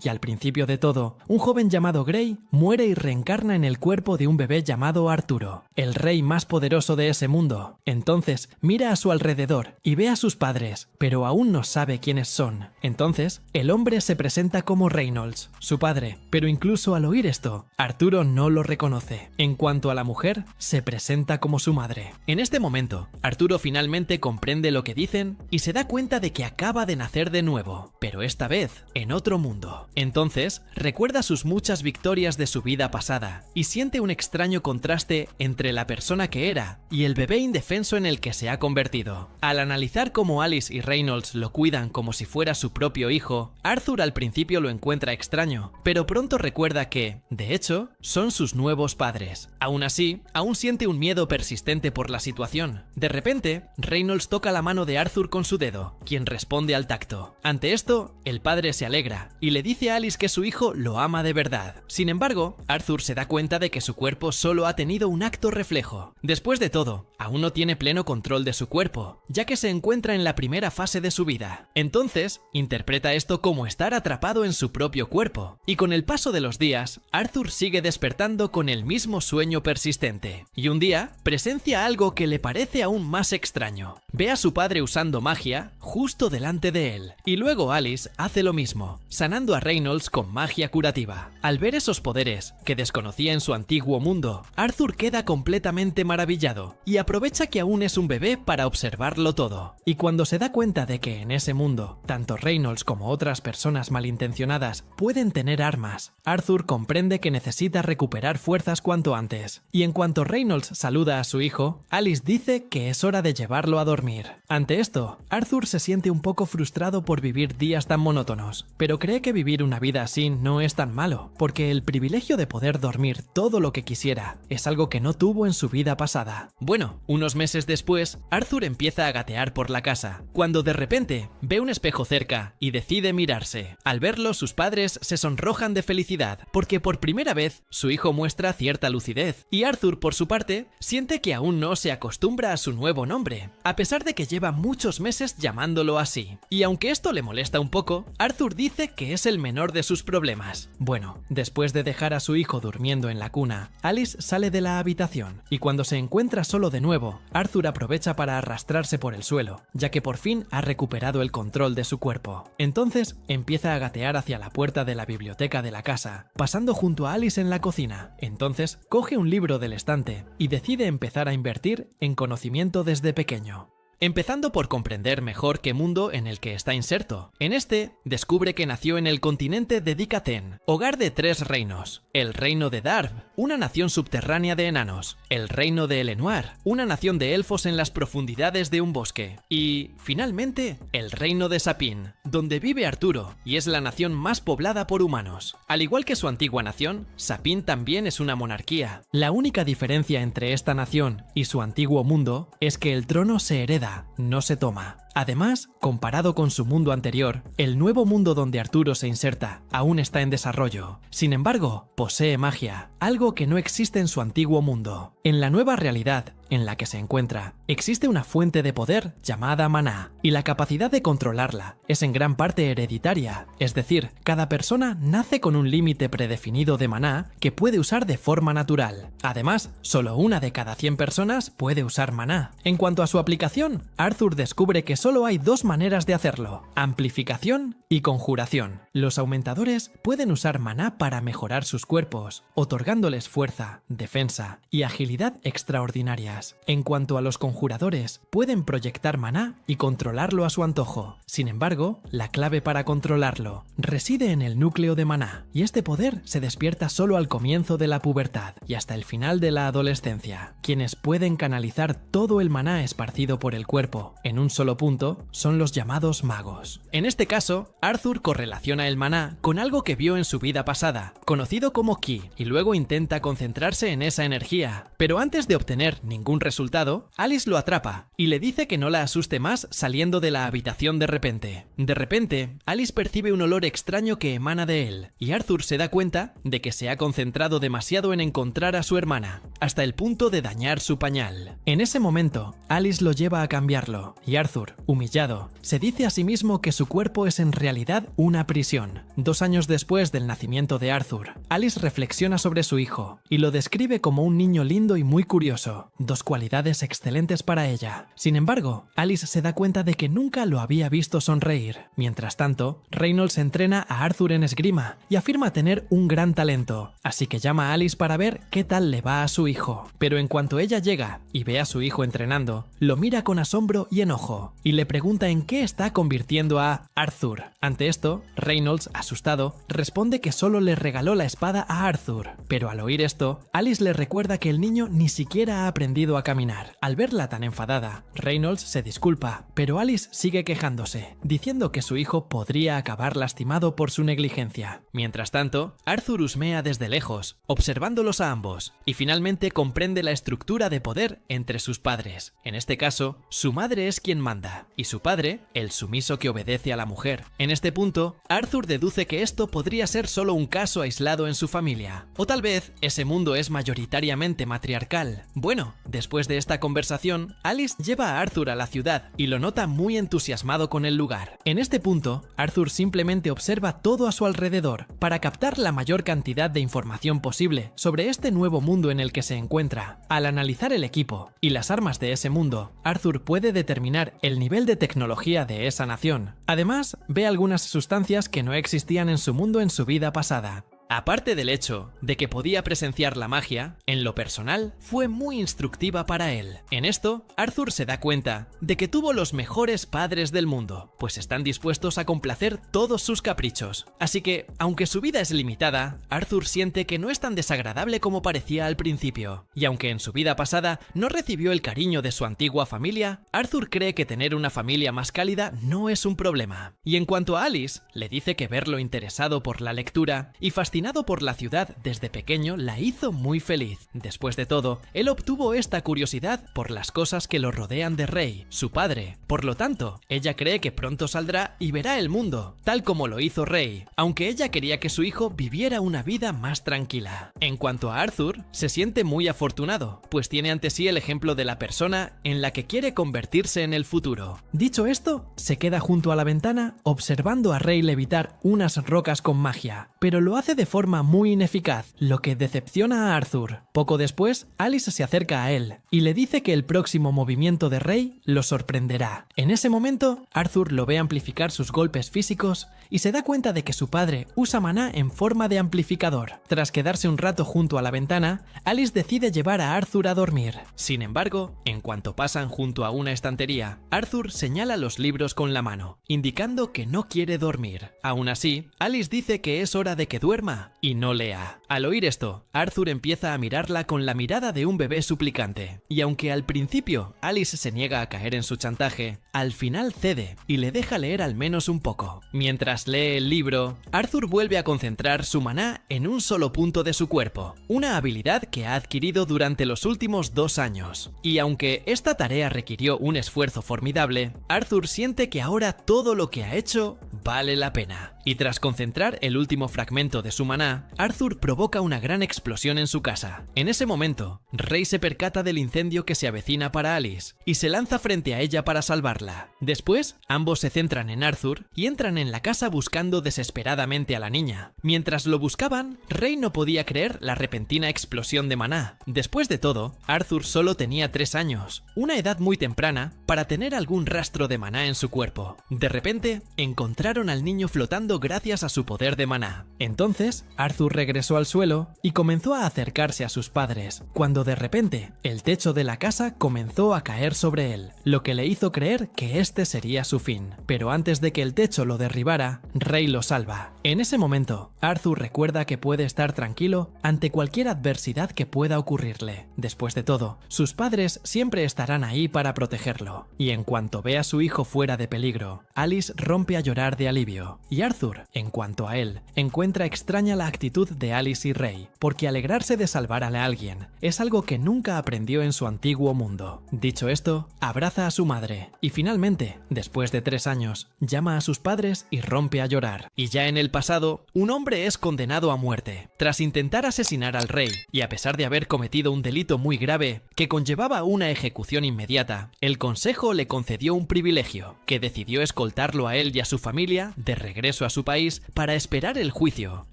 Y al principio de todo, un joven llamado Gray muere y reencarna en el cuerpo de un bebé llamado Arturo, el rey más poderoso de ese mundo. Entonces mira a su alrededor y ve a sus padres, pero aún no sabe quiénes son. Entonces, el hombre se presenta como Reynolds, su padre, pero incluso al oír esto, Arturo no lo reconoce. En cuanto a la mujer, se presenta como su madre. En este momento, Arturo finalmente comprende lo que dicen y se da cuenta de que acaba de nacer de nuevo, pero esta vez en otro mundo. Entonces, recuerda sus muchas victorias de su vida pasada y siente un extraño contraste entre la persona que era y el bebé indefenso en el que se ha convertido. Al analizar cómo Alice y Reynolds lo cuidan como si fuera su propio hijo, Arthur al principio lo encuentra extraño, pero pronto recuerda que, de hecho, son sus nuevos padres. Aún así, aún siente un miedo persistente por la situación. De repente, Reynolds toca la mano de Arthur con su dedo, quien responde al tacto. Ante esto, el padre se alegra y le dice a Alice que su hijo lo ama de verdad. Sin embargo, Arthur se da cuenta de que su cuerpo solo ha tenido un acto reflejo. Después de todo, aún no tiene pleno control de su cuerpo, ya que se encuentra en la primera fase de su vida. Entonces, interpreta esto como estar atrapado en su propio cuerpo. Y con el paso de los días, Arthur sigue despertando con el mismo sueño persistente. Y un día, presencia algo que le parece aún más extraño. Ve a su padre usando magia justo delante de él. Y luego Alice hace lo mismo, sanando a Reynolds con magia curativa. Al ver esos poderes, que desconocía en su antiguo mundo, Arthur queda completamente maravillado y aprovecha que aún es un bebé para observarlo todo. Y cuando se da cuenta de que en ese mundo, tanto Reynolds como otras personas malintencionadas pueden tener armas, Arthur comprende que necesita recuperar fuerzas cuanto antes. Y en cuanto Reynolds saluda a su hijo, Alice dice que es hora de llevarlo a dormir. Ante esto, Arthur se siente un poco frustrado por vivir días tan monótonos, pero cree que vivir una vida así no es tan malo, porque el privilegio de poder dormir todo lo que quisiera es algo que no tuvo en su vida pasada. Bueno, unos meses después, Arthur empieza a gatear por la casa, cuando de repente ve un espejo cerca y decide mirarse. Al verlo, sus padres se sonrojan de felicidad, porque por primera vez su hijo muestra cierta lucidez, y Arthur, por su parte, siente que aún no se acostumbra a su nuevo nombre, a pesar de que lleva muchos meses llamándolo así. Y aunque esto le molesta un poco, Arthur dice que es el menor de sus problemas. Bueno, después de dejar a su hijo durmiendo en la cuna, Alice sale de la habitación, y cuando se encuentra solo de nuevo, Arthur aprovecha para arrastrarse por el suelo, ya que por fin ha recuperado el control de su cuerpo. Entonces, empieza a gatear hacia la puerta de la biblioteca de la casa, pasando junto a Alice en la cocina. Entonces, coge un libro del estante y decide empezar a invertir en conocimiento desde pequeño. Empezando por comprender mejor qué mundo en el que está inserto. En este, descubre que nació en el continente de Dikaten, hogar de 3 reinos. El reino de Darv, una nación subterránea de enanos. El reino de Elenoir, una nación de elfos en las profundidades de un bosque. Y, finalmente, el reino de Sapin, donde vive Arturo, y es la nación más poblada por humanos. Al igual que su antigua nación, Sapin también es una monarquía. La única diferencia entre esta nación y su antiguo mundo es que el trono se hereda, no se toma. Además, comparado con su mundo anterior, el nuevo mundo donde Arturo se inserta aún está en desarrollo. Sin embargo, posee magia, algo que no existe en su antiguo mundo. En la nueva realidad en la que se encuentra, existe una fuente de poder llamada maná, y la capacidad de controlarla es en gran parte hereditaria, es decir, cada persona nace con un límite predefinido de maná que puede usar de forma natural. Además, solo una de cada 100 personas puede usar maná. En cuanto a su aplicación, Arthur descubre que solo hay 2 maneras de hacerlo: amplificación y conjuración. Los aumentadores pueden usar maná para mejorar sus cuerpos, otorgándoles fuerza, defensa y agilidad extraordinarias. En cuanto a los conjuradores, pueden proyectar maná y controlarlo a su antojo. Sin embargo, la clave para controlarlo reside en el núcleo de maná, y este poder se despierta solo al comienzo de la pubertad y hasta el final de la adolescencia. Quienes pueden canalizar todo el maná esparcido por el cuerpo en un solo punto son los llamados magos. En este caso, Arthur correlaciona el maná con algo que vio en su vida pasada, conocido como ki, y luego intenta concentrarse en esa energía. Pero antes de obtener ningún resultado, Alice lo atrapa y le dice que no la asuste más saliendo de la habitación de repente. De repente, Alice percibe un olor extraño que emana de él, y Arthur se da cuenta de que se ha concentrado demasiado en encontrar a su hermana, hasta el punto de dañar su pañal. En ese momento, Alice lo lleva a cambiarlo, y Arthur, Humillado, se dice a sí mismo que su cuerpo es en realidad una prisión. 2 años después del nacimiento de Arthur, Alice reflexiona sobre su hijo y lo describe como un niño lindo y muy curioso, 2 cualidades excelentes para ella. Sin embargo, Alice se da cuenta de que nunca lo había visto sonreír. Mientras tanto, Reynolds entrena a Arthur en esgrima y afirma tener un gran talento, así que llama a Alice para ver qué tal le va a su hijo. Pero en cuanto ella llega y ve a su hijo entrenando, lo mira con asombro y enojo, y le pregunta en qué está convirtiendo a Arthur. Ante esto, Reynolds, asustado, responde que solo le regaló la espada a Arthur, pero al oír esto, Alice le recuerda que el niño ni siquiera ha aprendido a caminar. Al verla tan enfadada, Reynolds se disculpa, pero Alice sigue quejándose, diciendo que su hijo podría acabar lastimado por su negligencia. Mientras tanto, Arthur husmea desde lejos, observándolos a ambos, y finalmente comprende la estructura de poder entre sus padres. En este caso, su madre es quien manda, y su padre, el sumiso que obedece a la mujer. En este punto, Arthur deduce que esto podría ser solo un caso aislado en su familia, o tal vez ese mundo es mayoritariamente matriarcal. Bueno, después de esta conversación, Alice lleva a Arthur a la ciudad y lo nota muy entusiasmado con el lugar. En este punto, Arthur simplemente observa todo a su alrededor para captar la mayor cantidad de información posible sobre este nuevo mundo en el que se encuentra. Al analizar el equipo y las armas de ese mundo, Arthur puede determinar el nivel de tecnología de esa nación. Además, ve algunas sustancias que no existían en su mundo en su vida pasada. Aparte del hecho de que podía presenciar la magia, en lo personal fue muy instructiva para él. En esto, Arthur se da cuenta de que tuvo los mejores padres del mundo, pues están dispuestos a complacer todos sus caprichos. Así que, aunque su vida es limitada, Arthur siente que no es tan desagradable como parecía al principio. Y aunque en su vida pasada no recibió el cariño de su antigua familia, Arthur cree que tener una familia más cálida no es un problema. Y en cuanto a Alice, le dice que verlo interesado por la lectura y fascinado por la ciudad desde pequeño la hizo muy feliz. Después de todo, él obtuvo esta curiosidad por las cosas que lo rodean de Ray, su padre. Por lo tanto, ella cree que pronto saldrá y verá el mundo, tal como lo hizo Ray, aunque ella quería que su hijo viviera una vida más tranquila. En cuanto a Arthur, se siente muy afortunado, pues tiene ante sí el ejemplo de la persona en la que quiere convertirse en el futuro. Dicho esto, se queda junto a la ventana observando a Ray levitar unas rocas con magia, pero lo hace de forma muy ineficaz, lo que decepciona a Arthur. Poco después, Alice se acerca a él y le dice que el próximo movimiento de Ray lo sorprenderá. En ese momento, Arthur lo ve amplificar sus golpes físicos y se da cuenta de que su padre usa maná en forma de amplificador. Tras quedarse un rato junto a la ventana, Alice decide llevar a Arthur a dormir. Sin embargo, en cuanto pasan junto a una estantería, Arthur señala los libros con la mano, indicando que no quiere dormir. Aún así, Alice dice que es hora de que duerma y no lea. Al oír esto, Arthur empieza a mirarla con la mirada de un bebé suplicante, y aunque al principio Alice se niega a caer en su chantaje, al final cede y le deja leer al menos un poco. Mientras lee el libro, Arthur vuelve a concentrar su maná en un solo punto de su cuerpo, una habilidad que ha adquirido durante los últimos 2 años. Y aunque esta tarea requirió un esfuerzo formidable, Arthur siente que ahora todo lo que ha hecho vale la pena. Y tras concentrar el último fragmento de su maná, Arthur provoca una gran explosión en su casa. En ese momento, Ray se percata del incendio que se avecina para Alice y se lanza frente a ella para salvarla. Después, ambos se centran en Arthur y entran en la casa buscando desesperadamente a la niña. Mientras lo buscaban, Ray no podía creer la repentina explosión de maná. Después de todo, Arthur solo tenía 3 años, una edad muy temprana para tener algún rastro de maná en su cuerpo. De repente, encontraron al niño flotando gracias a su poder de maná. Entonces, Arthur regresó al suelo y comenzó a acercarse a sus padres, cuando de repente, el techo de la casa comenzó a caer sobre él, lo que le hizo creer que este sería su fin. Pero antes de que el techo lo derribara, Ray lo salva. En ese momento, Arthur recuerda que puede estar tranquilo ante cualquier adversidad que pueda ocurrirle. Después de todo, sus padres siempre estarán ahí para protegerlo. Y en cuanto ve a su hijo fuera de peligro, Alice rompe a llorar de alivio, y Arthur Arthur, en cuanto a él, encuentra extraña la actitud de Alice y Ray, porque alegrarse de salvar a alguien es algo que nunca aprendió en su antiguo mundo. Dicho esto, abraza a su madre y finalmente, después de 3 años, llama a sus padres y rompe a llorar. Y ya en el pasado, un hombre es condenado a muerte tras intentar asesinar al rey, y a pesar de haber cometido un delito muy grave que conllevaba una ejecución inmediata, el consejo le concedió un privilegio, que decidió escoltarlo a él y a su familia de regreso a su país para esperar el juicio.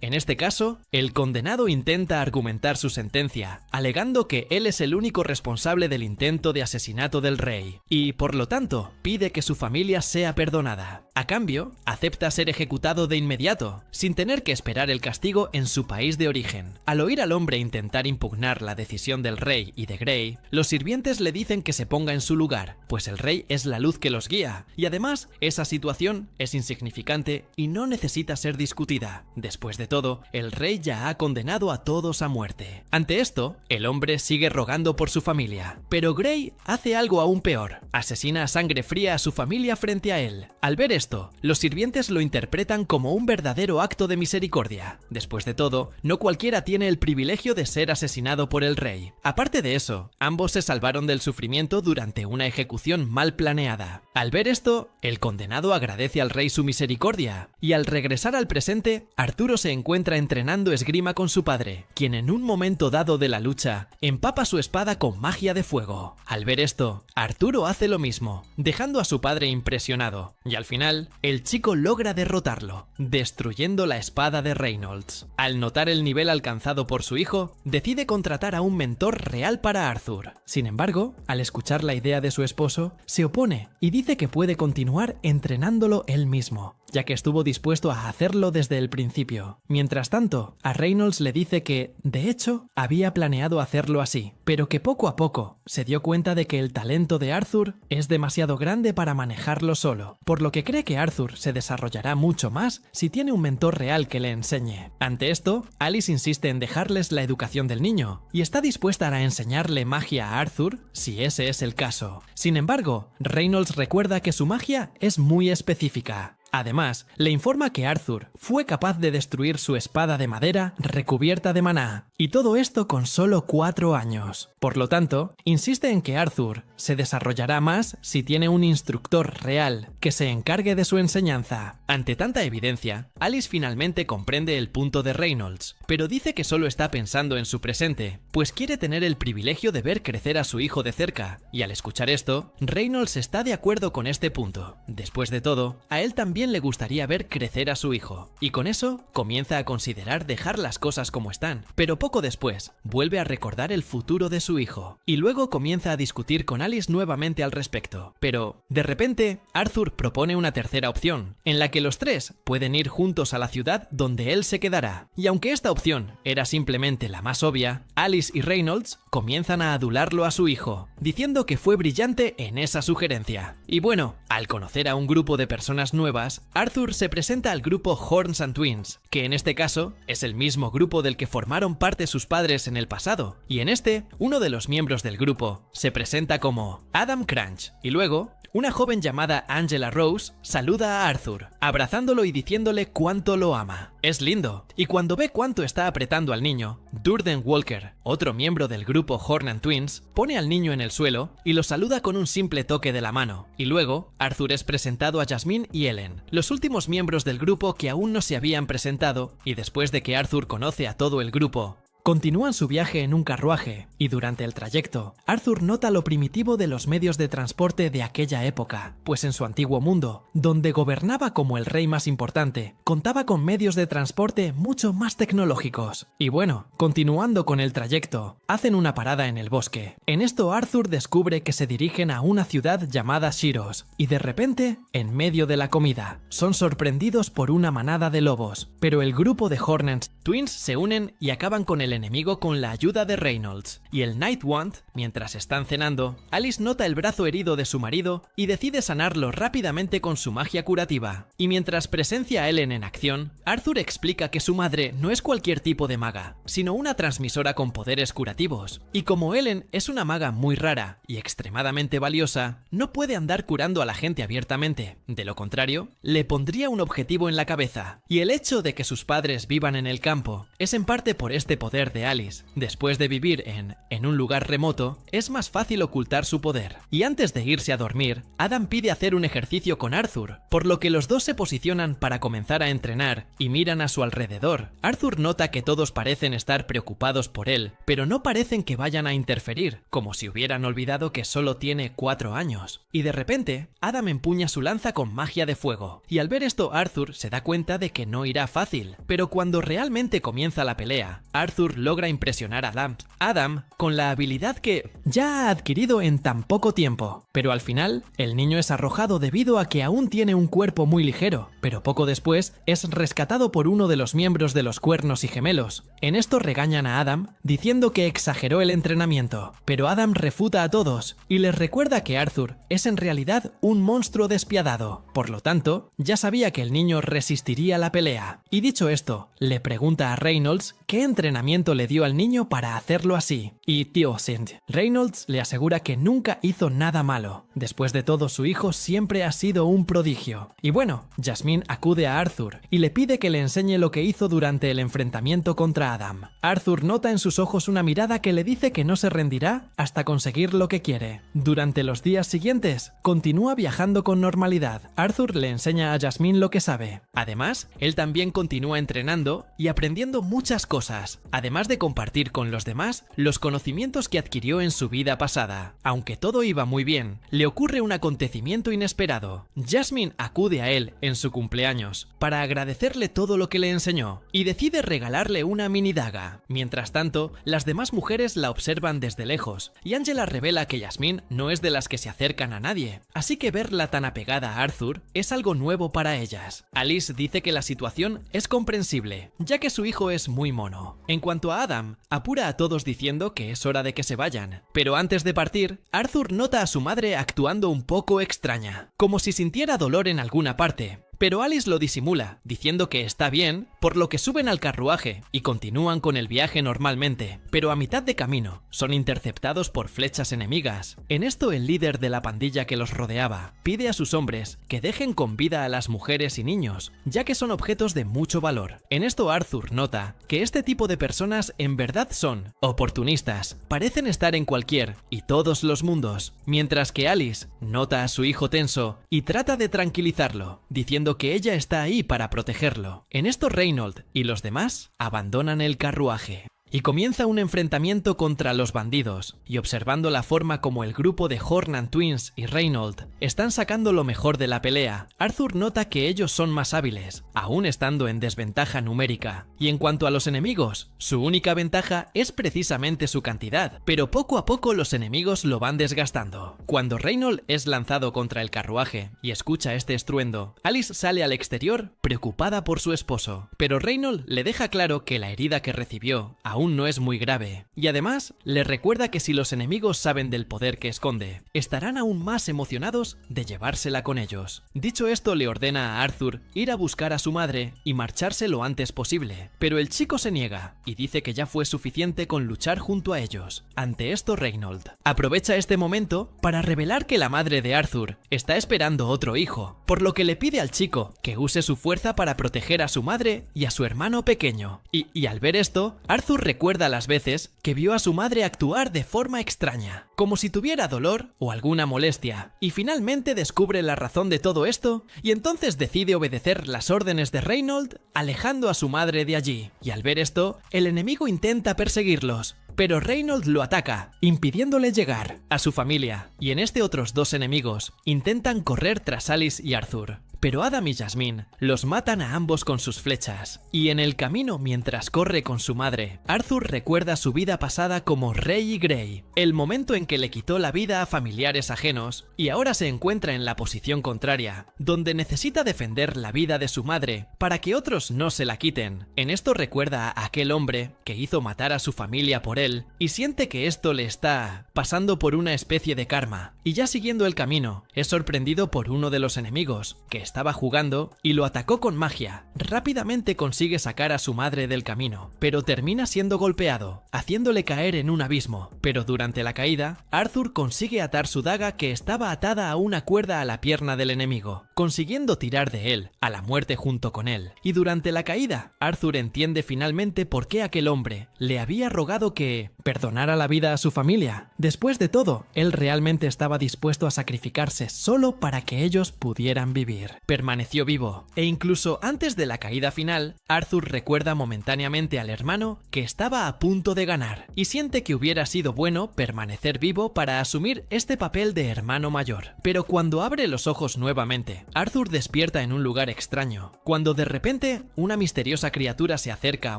En este caso, el condenado intenta argumentar su sentencia, alegando que él es el único responsable del intento de asesinato del rey, y por lo tanto, pide que su familia sea perdonada. A cambio, acepta ser ejecutado de inmediato, sin tener que esperar el castigo en su país de origen. Al oír al hombre intentar impugnar la decisión del rey y de Grey, los sirvientes le dicen que se ponga en su lugar, pues el rey es la luz que los guía, y además, esa situación es insignificante y no necesita ser discutida. Después de todo, el rey ya ha condenado a todos a muerte. Ante esto, el hombre sigue rogando por su familia, pero Grey hace algo aún peor. Asesina a sangre fría a su familia frente a él. Al ver esto, los sirvientes lo interpretan como un verdadero acto de misericordia. Después de todo, no cualquiera tiene el privilegio de ser asesinado por el rey. Aparte de eso, ambos se salvaron del sufrimiento durante una ejecución mal planeada. Al ver esto, el condenado agradece al rey su misericordia, y al regresar al presente, Arturo se encuentra entrenando esgrima con su padre, quien en un momento dado de la lucha, empapa su espada con magia de fuego. Al ver esto, Arturo hace lo mismo, dejando a su padre impresionado, y al final, el chico logra derrotarlo, destruyendo la espada de Reynolds. Al notar el nivel alcanzado por su hijo, decide contratar a un mentor real para Arthur. Sin embargo, al escuchar la idea de su esposo, se opone y dice que puede continuar entrenándolo él mismo, ya que estuvo dispuesto a hacerlo desde el principio. Mientras tanto, a Reynolds le dice que, de hecho, había planeado hacerlo así, pero que poco a poco se dio cuenta de que el talento de Arthur es demasiado grande para manejarlo solo, por lo que cree que Arthur se desarrollará mucho más si tiene un mentor real que le enseñe. Ante esto, Alice insiste en dejarles la educación del niño, y está dispuesta a enseñarle magia a Arthur si ese es el caso. Sin embargo, Reynolds recuerda que su magia es muy específica. Además, le informa que Arthur fue capaz de destruir su espada de madera recubierta de maná, y todo esto con solo 4 años. Por lo tanto, insiste en que Arthur se desarrollará más si tiene un instructor real que se encargue de su enseñanza. Ante tanta evidencia, Alice finalmente comprende el punto de Reynolds, pero dice que solo está pensando en su presente, pues quiere tener el privilegio de ver crecer a su hijo de cerca, y al escuchar esto, Reynolds está de acuerdo con este punto. Después de todo, a él también le gustaría ver crecer a su hijo, y con eso comienza a considerar dejar las cosas como están, pero poco después vuelve a recordar el futuro de su hijo, y luego comienza a discutir con Alice nuevamente al respecto. Pero, de repente, Arthur propone una tercera opción, en la que los tres pueden ir juntos a la ciudad donde él se quedará, y aunque esta opción era simplemente la más obvia, Alice y Reynolds comienzan a adularlo a su hijo, diciendo que fue brillante en esa sugerencia. Y bueno, al conocer a un grupo de personas nuevas, Arthur se presenta al grupo Horns and Twins, que en este caso es el mismo grupo del que formaron parte sus padres en el pasado, y en este, uno de los miembros del grupo se presenta como Adam Crunch, y luego, una joven llamada Angela Rose saluda a Arthur, abrazándolo y diciéndole cuánto lo ama. Es lindo, y cuando ve cuánto está apretando al niño, Durden Walker, otro miembro del grupo Horn and Twins, pone al niño en el suelo y lo saluda con un simple toque de la mano, y luego Arthur es presentado a Jasmine y Ellen, los últimos miembros del grupo que aún no se habían presentado, y después de que Arthur conoce a todo el grupo, continúan su viaje en un carruaje, y durante el trayecto, Arthur nota lo primitivo de los medios de transporte de aquella época, pues en su antiguo mundo, donde gobernaba como el rey más importante, contaba con medios de transporte mucho más tecnológicos. Y bueno, continuando con el trayecto, hacen una parada en el bosque. En esto Arthur descubre que se dirigen a una ciudad llamada Shiros, y de repente, en medio de la comida, son sorprendidos por una manada de lobos, pero el grupo de Hornets Twins se unen y acaban con el enemigo con la ayuda de Reynolds, y el Night Wand, mientras están cenando, Alice nota el brazo herido de su marido y decide sanarlo rápidamente con su magia curativa. Y mientras presencia a Ellen en acción, Arthur explica que su madre no es cualquier tipo de maga, sino una transmisora con poderes curativos, y como Ellen es una maga muy rara y extremadamente valiosa, no puede andar curando a la gente abiertamente, de lo contrario, le pondría un objetivo en la cabeza, y el hecho de que sus padres vivan en el campo es en parte por este poder de Alice. Después de vivir en un lugar remoto, es más fácil ocultar su poder. Y antes de irse a dormir, Adam pide hacer un ejercicio con Arthur, por lo que los dos se posicionan para comenzar a entrenar y miran a su alrededor. Arthur nota que todos parecen estar preocupados por él, pero no parecen que vayan a interferir, como si hubieran olvidado que solo tiene 4 años. Y de repente, Adam empuña su lanza con magia de fuego, y al ver esto Arthur se da cuenta de que no irá fácil, pero cuando realmente comienza la pelea, Arthur logra impresionar a Adam con la habilidad que ya ha adquirido en tan poco tiempo, pero al final el niño es arrojado debido a que aún tiene un cuerpo muy ligero, pero poco después es rescatado por uno de los miembros de los Cuernos y Gemelos. En esto regañan a Adam diciendo que exageró el entrenamiento, pero Adam refuta a todos y les recuerda que Arthur es en realidad un monstruo despiadado, por lo tanto ya sabía que el niño resistiría la pelea. Y dicho esto, le pregunta a Reynolds qué entrenamiento le dio al niño para hacerlo así, y tío Sint, Reynolds le asegura que nunca hizo nada malo. Después de todo, su hijo siempre ha sido un prodigio. Y bueno, Jasmine acude a Arthur y le pide que le enseñe lo que hizo durante el enfrentamiento contra Adam. Arthur nota en sus ojos una mirada que le dice que no se rendirá hasta conseguir lo que quiere. Durante los días siguientes, continúa viajando con normalidad. Arthur le enseña a Jasmine lo que sabe. Además, él también continúa entrenando y aprendiendo muchas cosas, además de compartir con los demás los conocimientos que adquirió en su vida pasada. Aunque todo iba muy bien, le ocurre un acontecimiento inesperado. Jasmine acude a él en su cumpleaños para agradecerle todo lo que le enseñó y decide regalarle una mini daga. Mientras tanto, las demás mujeres la observan desde lejos y Angela revela que Jasmine no es de las que se acercan a nadie, así que verla tan apegada a Arthur es algo nuevo para ellas. Alice dice que la situación es comprensible, ya que su hijo es muy mono. En cuanto a Adam, apura a todos diciendo que es hora de que se vayan, pero antes de partir, Arthur nota a su madre actuando un poco extraña, como si sintiera dolor en alguna parte. Pero Alice lo disimula, diciendo que está bien, por lo que suben al carruaje y continúan con el viaje normalmente, pero a mitad de camino son interceptados por flechas enemigas. En esto el líder de la pandilla que los rodeaba pide a sus hombres que dejen con vida a las mujeres y niños, ya que son objetos de mucho valor. En esto Arthur nota que este tipo de personas en verdad son oportunistas, parecen estar en cualquier y todos los mundos, mientras que Alice nota a su hijo tenso y trata de tranquilizarlo, diciendo que ella está ahí para protegerlo. En esto Reynolds y los demás abandonan el carruaje. Y comienza un enfrentamiento contra los bandidos, y observando la forma como el grupo de Horn Twins y Reynolds están sacando lo mejor de la pelea, Arthur nota que ellos son más hábiles, aún estando en desventaja numérica. Y en cuanto a los enemigos, su única ventaja es precisamente su cantidad, pero poco a poco los enemigos lo van desgastando. Cuando Reynolds es lanzado contra el carruaje y escucha este estruendo, Alice sale al exterior preocupada por su esposo, pero Reynolds le deja claro que la herida que recibió aún no es muy grave, y además le recuerda que si los enemigos saben del poder que esconde, estarán aún más emocionados de llevársela con ellos. Dicho esto, le ordena a Arthur ir a buscar a su madre y marcharse lo antes posible, pero el chico se niega y dice que ya fue suficiente con luchar junto a ellos. Ante esto Reynolds aprovecha este momento para revelar que la madre de Arthur está esperando otro hijo, por lo que le pide al chico que use su fuerza para proteger a su madre y a su hermano pequeño. Y al ver esto, Arthur recuerda las veces que vio a su madre actuar de forma extraña, como si tuviera dolor o alguna molestia, y finalmente descubre la razón de todo esto y entonces decide obedecer las órdenes de Reynolds, alejando a su madre de allí. Y al ver esto, el enemigo intenta perseguirlos, pero Reynolds lo ataca, impidiéndole llegar a su familia, y en este otros dos enemigos intentan correr tras Alice y Arthur, pero Adam y Jasmine los matan a ambos con sus flechas. Y en el camino, mientras corre con su madre, Arthur recuerda su vida pasada como Rey Grey, el momento en que le quitó la vida a familiares ajenos y ahora se encuentra en la posición contraria, donde necesita defender la vida de su madre para que otros no se la quiten. En esto recuerda a aquel hombre que hizo matar a su familia por él y siente que esto le está pasando por una especie de karma. Y ya siguiendo el camino, es sorprendido por uno de los enemigos que estaba jugando y lo atacó con magia. Rápidamente consigue sacar a su madre del camino, pero termina siendo golpeado, haciéndole caer en un abismo. Pero durante la caída, Arthur consigue atar su daga que estaba atada a una cuerda a la pierna del enemigo, consiguiendo tirar de él a la muerte junto con él. Y durante la caída, Arthur entiende finalmente por qué aquel hombre le había rogado que perdonara la vida a su familia. Después de todo, él realmente estaba dispuesto a sacrificarse solo para que ellos pudieran vivir. Permaneció vivo, e incluso antes de la caída final, Arthur recuerda momentáneamente al hermano que estaba a punto de ganar, y siente que hubiera sido bueno permanecer vivo para asumir este papel de hermano mayor. Pero cuando abre los ojos nuevamente, Arthur despierta en un lugar extraño, cuando de repente una misteriosa criatura se acerca a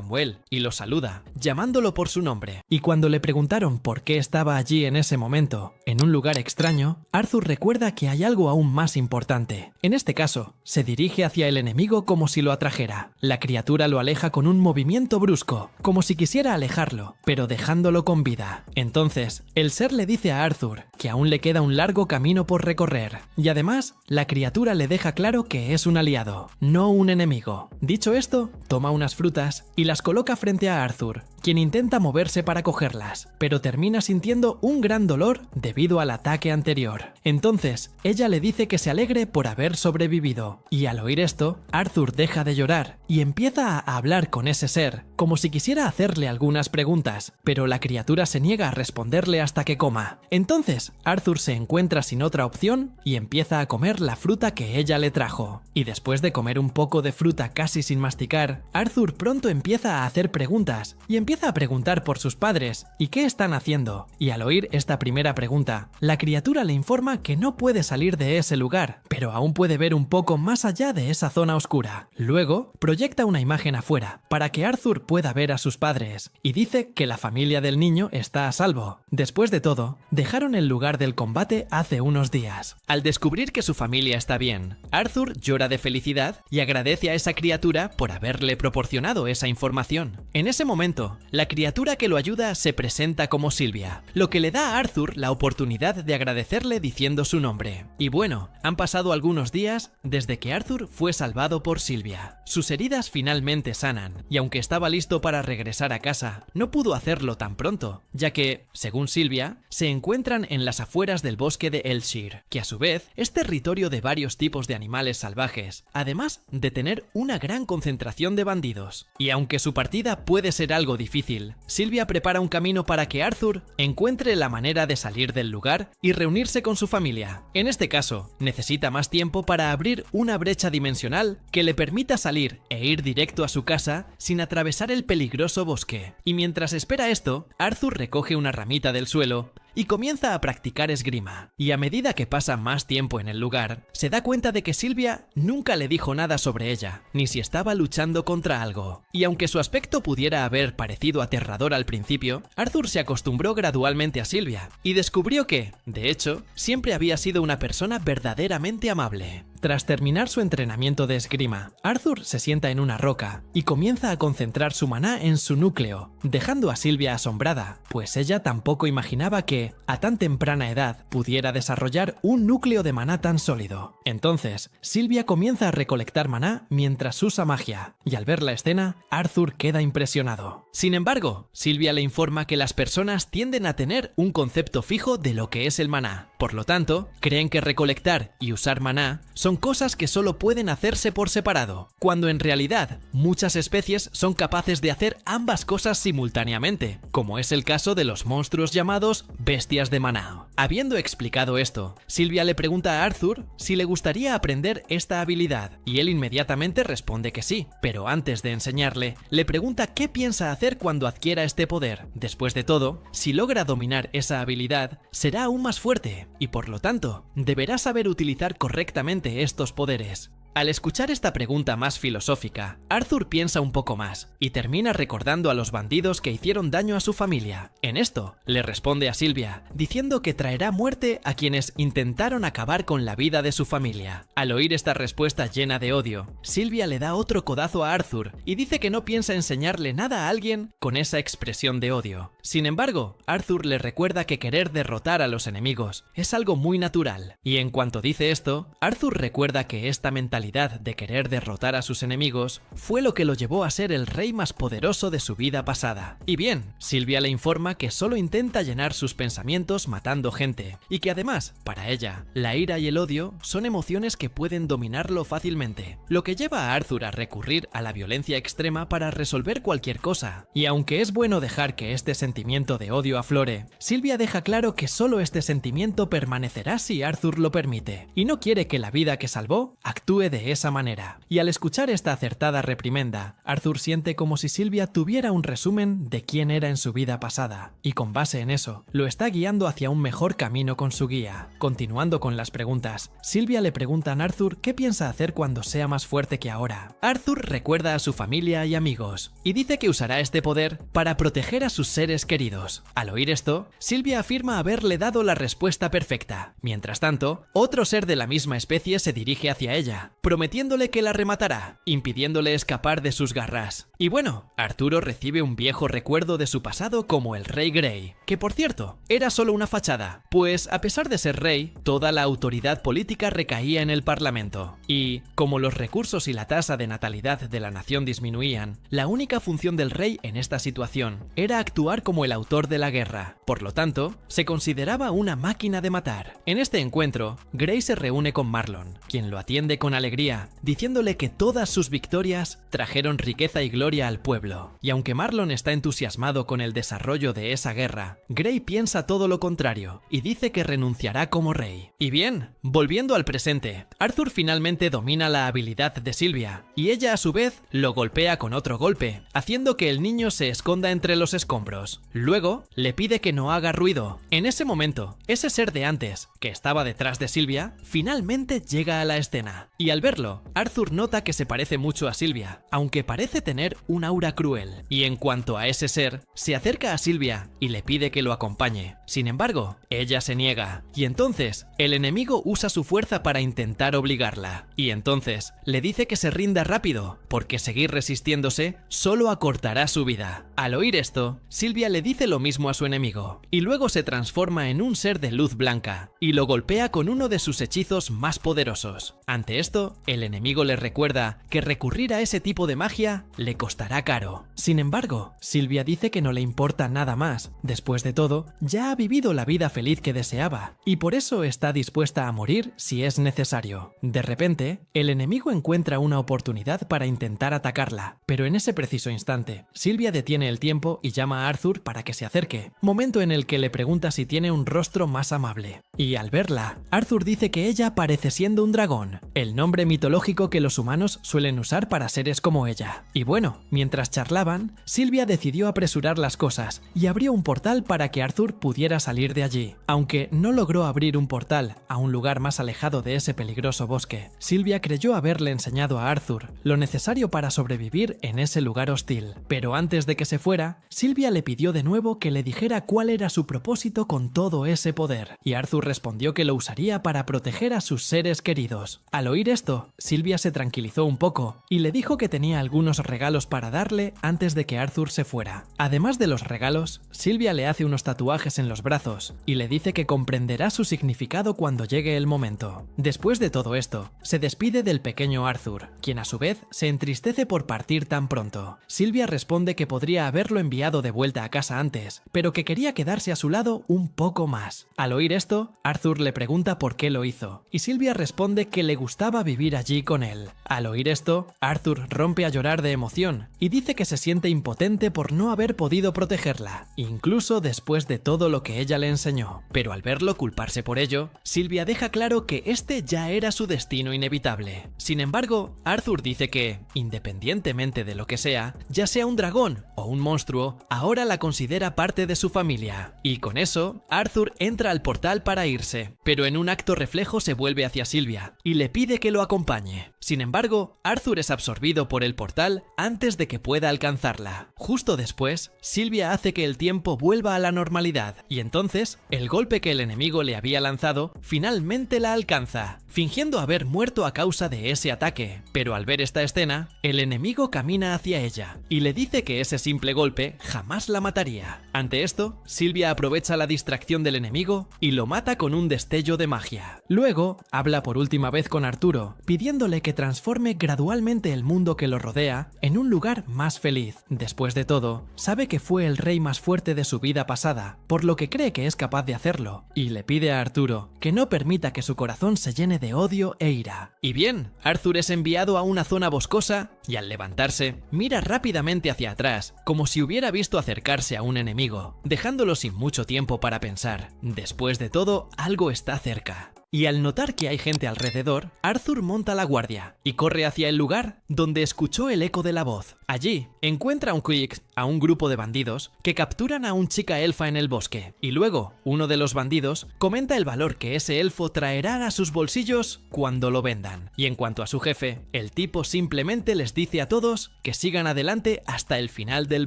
Muel y lo saluda, llamándolo por su nombre. Y cuando le preguntaron por qué estaba allí en ese momento, en un lugar extraño, Arthur recuerda que hay algo aún más importante. En este caso, se dirige hacia el enemigo como si lo atrajera. La criatura lo aleja con un movimiento brusco, como si quisiera alejarlo, pero dejándolo con vida. Entonces, el ser le dice a Arthur que aún le queda un largo camino por recorrer, y además, la criatura le deja claro que es un aliado, no un enemigo. Dicho esto, toma unas frutas y las coloca frente a Arthur, quien intenta moverse para cogerlas, pero termina sintiendo un gran dolor debido al ataque anterior. Entonces, ella le dice que se alegre por haber sobrevivido, y al oír esto, Arthur deja de llorar y empieza a hablar con ese ser, como si quisiera hacerle algunas preguntas, pero la criatura se niega a responderle hasta que coma. Entonces, Arthur se encuentra sin otra opción y empieza a comer la fruta que ella le trajo. Y después de comer un poco de fruta casi sin masticar, Arthur pronto empieza a hacer preguntas y empieza a preguntar por sus padres y qué están haciendo. Y al oír esta primera pregunta, la criatura le informa que no puede salir de ese lugar, pero aún puede ver un poco más allá de esa zona oscura. Luego, proyecta una imagen afuera para que Arthur pueda ver a sus padres y dice que la familia del niño está a salvo. Después de todo, dejaron el lugar del combate hace unos días. Al descubrir que su familia está bien, Arthur llora de felicidad y agradece a esa criatura por haberle proporcionado esa información. En ese momento, la criatura que lo ayuda se presenta como Sylvia, lo que le da a Arthur la oportunidad de agradecerle diciendo su nombre. Y bueno, han pasado algunos días desde que Arthur fue salvado por Sylvia. Sus heridas finalmente sanan, y aunque estaba listo para regresar a casa, no pudo hacerlo tan pronto, ya que, según Sylvia, se encuentran en las afueras del bosque de Elshire, que a su vez es territorio de varios tipos de animales salvajes, además de tener una gran concentración de bandidos. Y aunque su partida puede ser algo difícil, Sylvia prepara un camino para que Arthur encuentre la manera de salir del lugar y reunirse con su familia. En este caso, necesita más tiempo para abrir una brecha dimensional que le permita salir e ir directo a su casa sin atravesar el peligroso bosque. Y mientras espera esto, Arthur recoge una ramita del suelo y comienza a practicar esgrima. Y a medida que pasa más tiempo en el lugar, se da cuenta de que Sylvia nunca le dijo nada sobre ella, ni si estaba luchando contra algo. Y aunque su aspecto pudiera haber parecido aterrador al principio, Arthur se acostumbró gradualmente a Sylvia y descubrió que, de hecho, siempre había sido una persona verdaderamente amable. Tras terminar su entrenamiento de esgrima, Arthur se sienta en una roca y comienza a concentrar su maná en su núcleo, dejando a Sylvia asombrada, pues ella tampoco imaginaba que, a tan temprana edad, pudiera desarrollar un núcleo de maná tan sólido. Entonces, Sylvia comienza a recolectar maná mientras usa magia, y al ver la escena, Arthur queda impresionado. Sin embargo, Sylvia le informa que las personas tienden a tener un concepto fijo de lo que es el maná. Por lo tanto, creen que recolectar y usar maná son cosas que solo pueden hacerse por separado, cuando en realidad muchas especies son capaces de hacer ambas cosas simultáneamente, como es el caso de los monstruos llamados bestias de maná. Habiendo explicado esto, Sylvia le pregunta a Arthur si le gustaría aprender esta habilidad, y él inmediatamente responde que sí, pero antes de enseñarle, le pregunta qué piensa hacer cuando adquiera este poder. Después de todo, si logra dominar esa habilidad, será aún más fuerte, y por lo tanto, deberá saber utilizar correctamente estos poderes. Al escuchar esta pregunta más filosófica, Arthur piensa un poco más y termina recordando a los bandidos que hicieron daño a su familia. En esto, le responde a Sylvia, diciendo que traerá muerte a quienes intentaron acabar con la vida de su familia. Al oír esta respuesta llena de odio, Sylvia le da otro codazo a Arthur y dice que no piensa enseñarle nada a alguien con esa expresión de odio. Sin embargo, Arthur le recuerda que querer derrotar a los enemigos es algo muy natural, y en cuanto dice esto, Arthur recuerda que esta mentalidad de querer derrotar a sus enemigos fue lo que lo llevó a ser el rey más poderoso de su vida pasada. Y bien, Sylvia le informa que solo intenta llenar sus pensamientos matando gente, y que además, para ella, la ira y el odio son emociones que pueden dominarlo fácilmente, lo que lleva a Arthur a recurrir a la violencia extrema para resolver cualquier cosa. Y aunque es bueno dejar que este sentimiento de odio aflore, Sylvia deja claro que solo este sentimiento permanecerá si Arthur lo permite, y no quiere que la vida que salvó actúe de esa manera. Y al escuchar esta acertada reprimenda, Arthur siente como si Sylvia tuviera un resumen de quién era en su vida pasada, y con base en eso, lo está guiando hacia un mejor camino con su guía. Continuando con las preguntas, Sylvia le pregunta a Arthur qué piensa hacer cuando sea más fuerte que ahora. Arthur recuerda a su familia y amigos, y dice que usará este poder para proteger a sus seres queridos. Al oír esto, Sylvia afirma haberle dado la respuesta perfecta. Mientras tanto, otro ser de la misma especie se dirige hacia ella, prometiéndole que la rematará, impidiéndole escapar de sus garras. Y bueno, Arturo recibe un viejo recuerdo de su pasado como el Rey Grey, que por cierto, era solo una fachada, pues a pesar de ser rey, toda la autoridad política recaía en el Parlamento. Y, como los recursos y la tasa de natalidad de la nación disminuían, la única función del rey en esta situación era actuar como el autor de la guerra. Por lo tanto, se consideraba una máquina de matar. En este encuentro, Grey se reúne con Marlon, quien lo atiende con alegría, diciéndole que todas sus victorias trajeron riqueza y gloria al pueblo. Y aunque Marlon está entusiasmado con el desarrollo de esa guerra, Grey piensa todo lo contrario y dice que renunciará como rey. Y bien, volviendo al presente, Arthur finalmente domina la habilidad de Sylvia, y ella a su vez lo golpea con otro golpe, haciendo que el niño se esconda entre los escombros. Luego, le pide que no haga ruido. En ese momento, ese ser de antes, que estaba detrás de Sylvia, finalmente llega a la escena. Y al verlo, Arthur nota que se parece mucho a Sylvia, aunque parece tener un aura cruel. Y en cuanto a ese ser, se acerca a Sylvia y le pide que lo acompañe. Sin embargo, ella se niega, y entonces, el enemigo usa su fuerza para intentar obligarla. Y entonces, le dice que se rinda rápido, porque seguir resistiéndose solo acortará su vida. Al oír esto, Sylvia le dice lo mismo a su enemigo, y luego se transforma en un ser de luz blanca, y lo golpea con uno de sus hechizos más poderosos. Ante esto, el enemigo le recuerda que recurrir a ese tipo de magia le costará caro. Sin embargo, Sylvia dice que no le importa nada más. Después de todo, ya ha vivido la vida feliz que deseaba, y por eso está dispuesta a morir si es necesario. De repente, el enemigo encuentra una oportunidad para intentar atacarla, pero en ese preciso instante, Sylvia detiene el tiempo y llama a Arthur para que se acerque, momento en el que le pregunta si tiene un rostro más amable. Y al verla, Arthur dice que ella parece siendo un dragón, el nombre mitológico que los humanos suelen usar para seres como ella. Y bueno, mientras charlaban, Sylvia decidió apresurar las cosas y abrió un portal para que Arthur pudiera salir de allí. Aunque no logró abrir un portal a un lugar más alejado de ese peligroso bosque, Sylvia creyó haberle enseñado a Arthur lo necesario para sobrevivir en ese lugar hostil. Pero antes de que se fuera, Sylvia le pidió de nuevo que le dijera cuál era su propósito con todo ese poder, y Arthur respondió que lo usaría para proteger a sus seres queridos. Al oír esto, Sylvia se tranquilizó un poco y le dijo que tenía algunos regalos para darle antes de que Arthur se fuera. Además de los regalos, Sylvia le hace unos tatuajes en los brazos y le dice que comprenderá su significado cuando llegue el momento. Después de todo esto, se despide del pequeño Arthur, quien a su vez se entristece por partir tan pronto. Sylvia responde que podría haberlo enviado de vuelta a casa antes, pero que quería quedarse a su lado un poco más. Al oír esto, Arthur le pregunta por qué lo hizo, y Sylvia responde que le gustaba vivir allí con él. Al oír esto, Arthur rompe a llorar de emoción y dice que se siente impotente por no haber podido protegerla, incluso después de todo lo que ella le enseñó. Pero al verlo culparse por ello, Sylvia deja claro que este ya era su destino inevitable. Sin embargo, Arthur dice que, independientemente de lo que sea, ya sea un dragón o un monstruo, ahora la considera parte de su familia. Y con eso, Arthur entra al portal para irse, pero en un acto reflejo se vuelve hacia Sylvia y le pide que lo lo acompañe. Sin embargo, Arthur es absorbido por el portal antes de que pueda alcanzarla. Justo después, Sylvia hace que el tiempo vuelva a la normalidad, y entonces, el golpe que el enemigo le había lanzado finalmente la alcanza, fingiendo haber muerto a causa de ese ataque. Pero al ver esta escena, el enemigo camina hacia ella, y le dice que ese simple golpe jamás la mataría. Ante esto, Sylvia aprovecha la distracción del enemigo y lo mata con un destello de magia. Luego, habla por última vez con Arturo, pidiéndole que transforme gradualmente el mundo que lo rodea en un lugar más feliz. Después de todo, sabe que fue el rey más fuerte de su vida pasada, por lo que cree que es capaz de hacerlo, y le pide a Arturo que no permita que su corazón se llene de odio e ira. Y bien, Arthur es enviado a una zona boscosa y al levantarse, mira rápidamente hacia atrás, como si hubiera visto acercarse a un enemigo, dejándolo sin mucho tiempo para pensar. Después de todo, algo está cerca. Y al notar que hay gente alrededor, Arthur monta la guardia y corre hacia el lugar donde escuchó el eco de la voz. Allí, encuentra a un grupo de bandidos que capturan a un chica elfa en el bosque, y luego, uno de los bandidos comenta el valor que ese elfo traerá a sus bolsillos cuando lo vendan. Y en cuanto a su jefe, el tipo simplemente les dice a todos que sigan adelante hasta el final del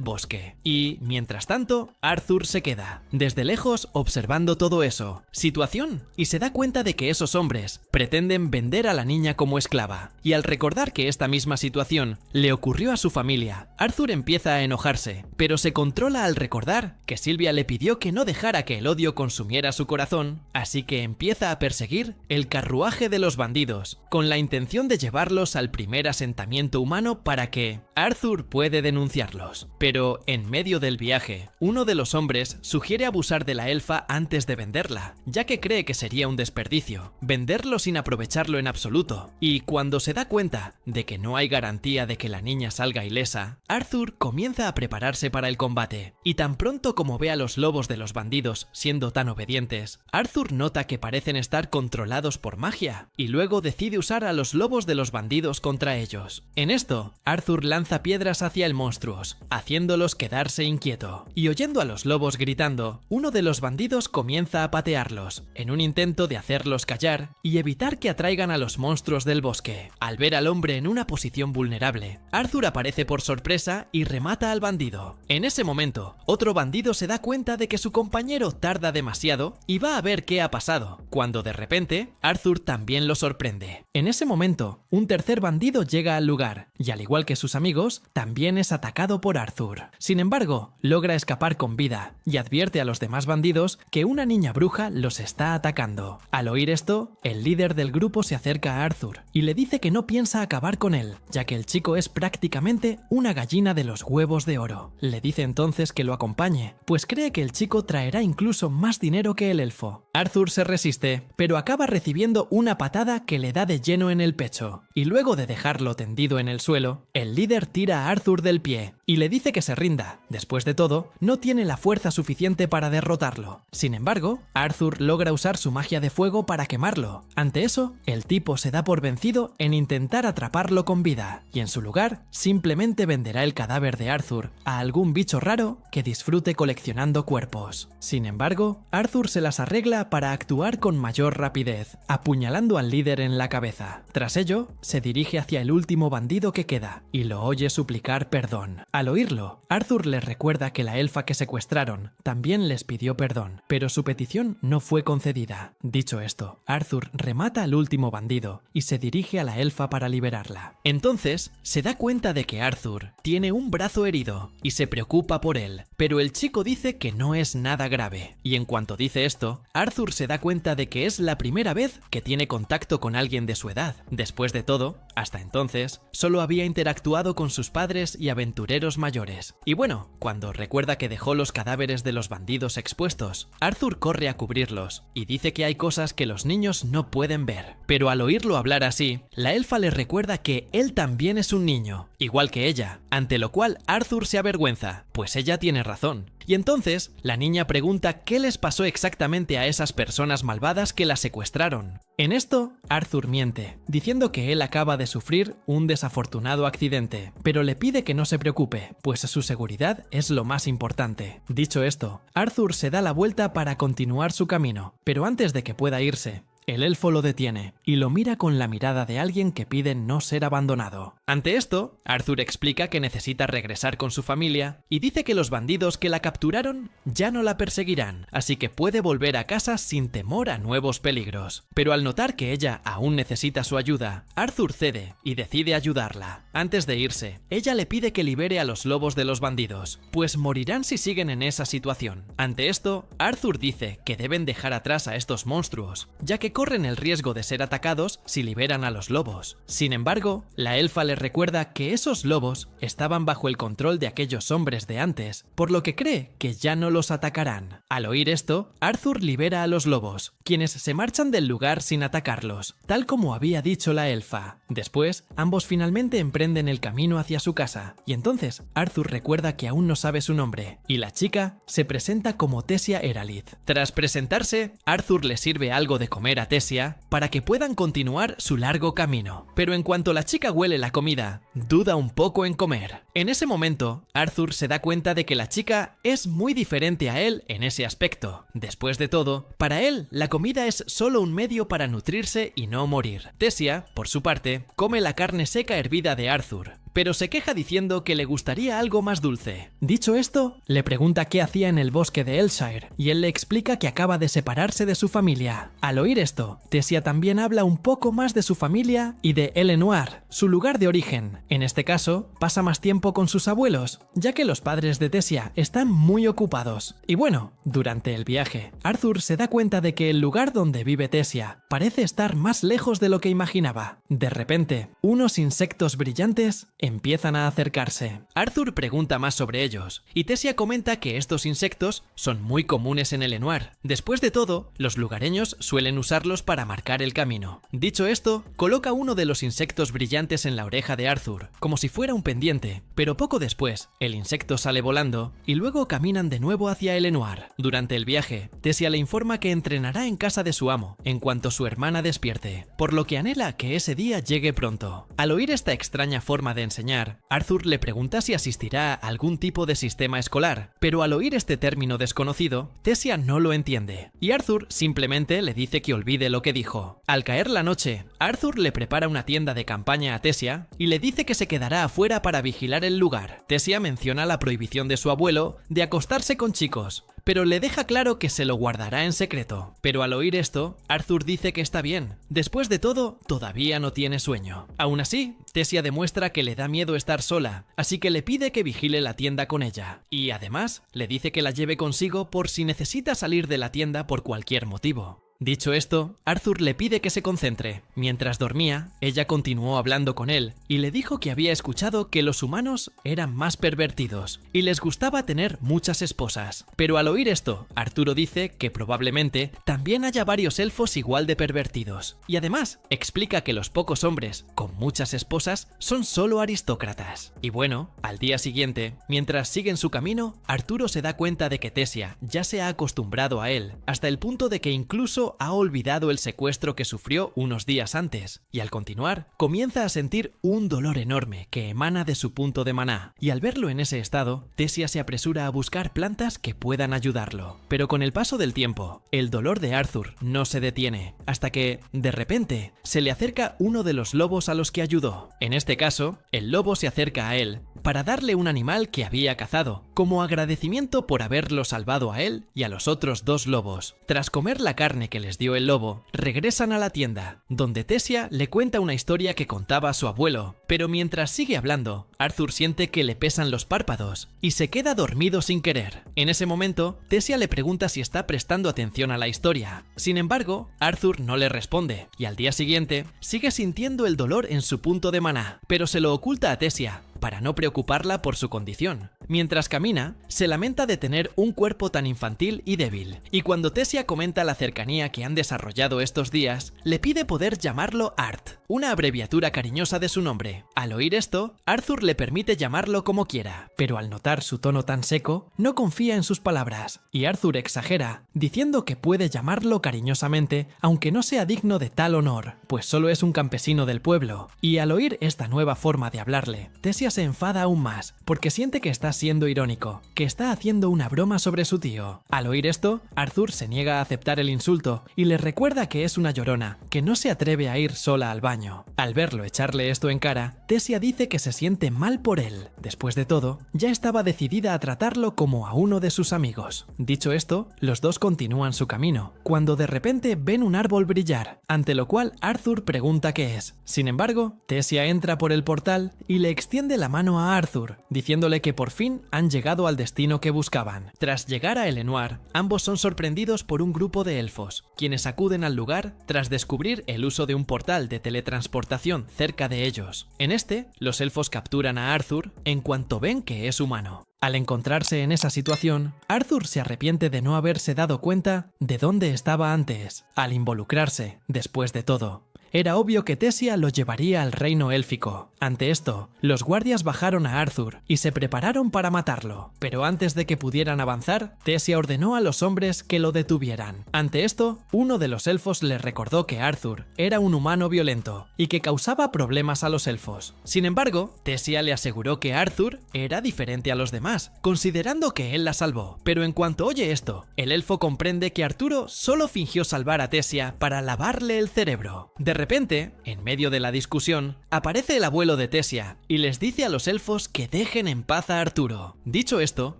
bosque. Y, mientras tanto, Arthur se queda, desde lejos observando todo eso, situación, y se da cuenta de que esos hombres pretenden vender a la niña como esclava. Y al recordar que esta misma situación le ocurrió a su familia, Arthur empieza a enojarse, pero se controla al recordar que Sylvia le pidió que no dejara que el odio consumiera su corazón, así que empieza a perseguir el carruaje de los bandidos, con la intención de llevarlos al primer asentamiento humano para que Arthur puede denunciarlos. Pero en medio del viaje, uno de los hombres sugiere abusar de la elfa antes de venderla, ya que cree que sería un desperdicio venderlo sin aprovecharlo en absoluto. Y cuando se da cuenta de que no hay garantía de que la niña salga ilesa, Arthur comienza a prepararse para el combate, y tan pronto como ve a los lobos de los bandidos siendo tan obedientes, Arthur nota que parecen estar controlados por magia, y luego decide usar a los lobos de los bandidos contra ellos. En esto, Arthur lanza piedras hacia el monstruos, haciéndolos quedarse inquieto, y oyendo a los lobos gritando, uno de los bandidos comienza a patearlos, en un intento de hacerlos callar y evitar que atraigan a los monstruos del bosque. Al ver al hombre en una posición vulnerable, Arthur aparece por sorpresa y remata al bandido. En ese momento, otro bandido se da cuenta de que su compañero tarda demasiado y va a ver qué ha pasado, cuando de repente, Arthur también lo sorprende. En ese momento, un tercer bandido llega al lugar, y al igual que sus amigos, también es atacado por Arthur. Sin embargo, logra escapar con vida, y advierte a los demás bandidos que una niña bruja los está atacando. Al oír esto, el líder del grupo se acerca a Arthur y le dice que no piensa acabar con él, ya que el chico es prácticamente una gallina de los huevos de oro. Le dice entonces que lo acompañe, pues cree que el chico traerá incluso más dinero que el elfo. Arthur se resiste, pero acaba recibiendo una patada que le da de lleno en el pecho, y luego de dejarlo tendido en el suelo, el líder tira a Arthur del pie y le dice que se rinda. Después de todo, no tiene la fuerza suficiente para derrotarlo. Sin embargo, Arthur logra usar su magia de fuego para quemarlo. Ante eso, el tipo se da por vencido en intentar atraparlo con vida, y en su lugar, simplemente venderá el cadáver de Arthur a algún bicho raro que disfrute coleccionando cuerpos. Sin embargo, Arthur se las arregla para actuar con mayor rapidez, apuñalando al líder en la cabeza. Tras ello, se dirige hacia el último bandido que queda, y lo oye suplicar perdón. Al oírlo, Arthur les recuerda que la elfa que secuestraron también les pidió perdón, pero su petición no fue concedida. Dicho esto, Arthur remata al último bandido y se dirige a la elfa para liberarla. Entonces, se da cuenta de que Arthur tiene un brazo herido y se preocupa por él, pero el chico dice que no es nada grave. Y en cuanto dice esto, Arthur se da cuenta de que es la primera vez que tiene contacto con alguien de su edad. Después de todo, hasta entonces, solo había interactuado con sus padres y aventureros mayores. Y bueno, cuando recuerda que dejó los cadáveres de los bandidos expuestos, Arthur corre a cubrirlos y dice que hay cosas que los niños no pueden ver. Pero al oírlo hablar así, la elfa le recuerda que él también es un niño, igual que ella, ante lo cual Arthur se avergüenza, pues ella tiene razón. Y entonces, la niña pregunta qué les pasó exactamente a esas personas malvadas que la secuestraron. En esto, Arthur miente, diciendo que él acaba de sufrir un desafortunado accidente, pero le pide que no se preocupe, pues su seguridad es lo más importante. Dicho esto, Arthur se da la vuelta para continuar su camino, pero antes de que pueda irse, El elfo lo detiene y lo mira con la mirada de alguien que pide no ser abandonado. Ante esto, Arthur explica que necesita regresar con su familia y dice que los bandidos que la capturaron ya no la perseguirán, así que puede volver a casa sin temor a nuevos peligros. Pero al notar que ella aún necesita su ayuda, Arthur cede y decide ayudarla. Antes de irse, ella le pide que libere a los lobos de los bandidos, pues morirán si siguen en esa situación. Ante esto, Arthur dice que deben dejar atrás a estos monstruos, ya que corren el riesgo de ser atacados si liberan a los lobos. Sin embargo, la elfa le recuerda que esos lobos estaban bajo el control de aquellos hombres de antes, por lo que cree que ya no los atacarán. Al oír esto, Arthur libera a los lobos, quienes se marchan del lugar sin atacarlos, tal como había dicho la elfa. Después, ambos finalmente emprenden el camino hacia su casa, y entonces Arthur recuerda que aún no sabe su nombre, y la chica se presenta como Tessia Eralith. Tras presentarse, Arthur le sirve algo de comer a Tessia para que puedan continuar su largo camino. Pero en cuanto la chica huele la comida, duda un poco en comer. En ese momento, Arthur se da cuenta de que la chica es muy diferente a él en ese aspecto. Después de todo, para él, la comida es solo un medio para nutrirse y no morir. Tessia, por su parte, come la carne seca hervida de Arthur, pero se queja diciendo que le gustaría algo más dulce. Dicho esto, le pregunta qué hacía en el bosque de Elshire, y él le explica que acaba de separarse de su familia. Al oír esto, Tessia también habla un poco más de su familia y de Elenoir, su lugar de origen. En este caso, pasa más tiempo con sus abuelos, ya que los padres de Tessia están muy ocupados. Y bueno, durante el viaje, Arthur se da cuenta de que el lugar donde vive Tessia parece estar más lejos de lo que imaginaba. De repente, unos insectos brillantes empiezan a acercarse. Arthur pregunta más sobre ellos, y Tessia comenta que estos insectos son muy comunes en Elenoir. Después de todo, los lugareños suelen usarlos para marcar el camino. Dicho esto, coloca uno de los insectos brillantes en la oreja de Arthur, como si fuera un pendiente, pero poco después, el insecto sale volando y luego caminan de nuevo hacia Elenoir. Durante el viaje, Tessia le informa que entrenará en casa de su amo, en cuanto su hermana despierte, por lo que anhela que ese día llegue pronto. Al oír esta extraña forma de enseñar, Arthur le pregunta si asistirá a algún tipo de sistema escolar, pero al oír este término desconocido, Tessia no lo entiende, y Arthur simplemente le dice que olvide lo que dijo. Al caer la noche, Arthur le prepara una tienda de campaña a Tessia y le dice que se quedará afuera para vigilar el lugar. Tessia menciona la prohibición de su abuelo de acostarse con chicos, pero le deja claro que se lo guardará en secreto. Pero al oír esto, Arthur dice que está bien. Después de todo, todavía no tiene sueño. Aún así, Tessia demuestra que le da miedo estar sola, así que le pide que vigile la tienda con ella. Y además, le dice que la lleve consigo por si necesita salir de la tienda por cualquier motivo. Dicho esto, Arthur le pide que se concentre. Mientras dormía, ella continuó hablando con él y le dijo que había escuchado que los humanos eran más pervertidos y les gustaba tener muchas esposas. Pero al oír esto, Arturo dice que probablemente también haya varios elfos igual de pervertidos. Y además, explica que los pocos hombres con muchas esposas son solo aristócratas. Y bueno, al día siguiente, mientras siguen su camino, Arturo se da cuenta de que Tessia ya se ha acostumbrado a él, hasta el punto de que incluso ha olvidado el secuestro que sufrió unos días antes, y al continuar, comienza a sentir un dolor enorme que emana de su punto de maná, y al verlo en ese estado, Tessia se apresura a buscar plantas que puedan ayudarlo. Pero con el paso del tiempo, el dolor de Arthur no se detiene, hasta que, de repente, se le acerca uno de los lobos a los que ayudó. En este caso, el lobo se acerca a él para darle un animal que había cazado, como agradecimiento por haberlo salvado a él y a los otros dos lobos. Tras comer la carne que les dio el lobo, regresan a la tienda, donde Tessia le cuenta una historia que contaba a su abuelo, pero mientras sigue hablando, Arthur siente que le pesan los párpados y se queda dormido sin querer. En ese momento, Tessia le pregunta si está prestando atención a la historia. Sin embargo, Arthur no le responde, y al día siguiente, sigue sintiendo el dolor en su punto de maná, pero se lo oculta a Tessia, para no preocuparla por su condición. Mientras camina, se lamenta de tener un cuerpo tan infantil y débil, y cuando Tessia comenta la cercanía que han desarrollado estos días, le pide poder llamarlo Art, una abreviatura cariñosa de su nombre. Al oír esto, Arthur le permite llamarlo como quiera, pero al notar su tono tan seco, no confía en sus palabras, y Arthur exagera, diciendo que puede llamarlo cariñosamente, aunque no sea digno de tal honor, pues solo es un campesino del pueblo. Y al oír esta nueva forma de hablarle, Tessia se enfada aún más, porque siente que está siendo irónico, que está haciendo una broma sobre su tío. Al oír esto, Arthur se niega a aceptar el insulto y le recuerda que es una llorona, que no se atreve a ir sola al baño. Al verlo echarle esto en cara, Tessia dice que se siente mal por él. Después de todo, ya estaba decidida a tratarlo como a uno de sus amigos. Dicho esto, los dos continúan su camino, cuando de repente ven un árbol brillar, ante lo cual Arthur pregunta qué es. Sin embargo, Tessia entra por el portal y le extiende la mano a Arthur, diciéndole que por fin han llegado al destino que buscaban. Tras llegar a Elenoir, ambos son sorprendidos por un grupo de elfos, quienes acuden al lugar tras descubrir el uso de un portal de teletransportación cerca de ellos. En este, los elfos capturan a Arthur en cuanto ven que es humano. Al encontrarse en esa situación, Arthur se arrepiente de no haberse dado cuenta de dónde estaba antes, al involucrarse, después de todo. Era obvio que Tessia lo llevaría al reino élfico. Ante esto, los guardias bajaron a Arthur y se prepararon para matarlo. Pero antes de que pudieran avanzar, Tessia ordenó a los hombres que lo detuvieran. Ante esto, uno de los elfos le recordó que Arthur era un humano violento y que causaba problemas a los elfos. Sin embargo, Tessia le aseguró que Arthur era diferente a los demás, considerando que él la salvó. Pero en cuanto oye esto, el elfo comprende que Arturo solo fingió salvar a Tessia para lavarle el cerebro. De repente, en medio de la discusión, aparece el abuelo de Tessia y les dice a los elfos que dejen en paz a Arturo. Dicho esto,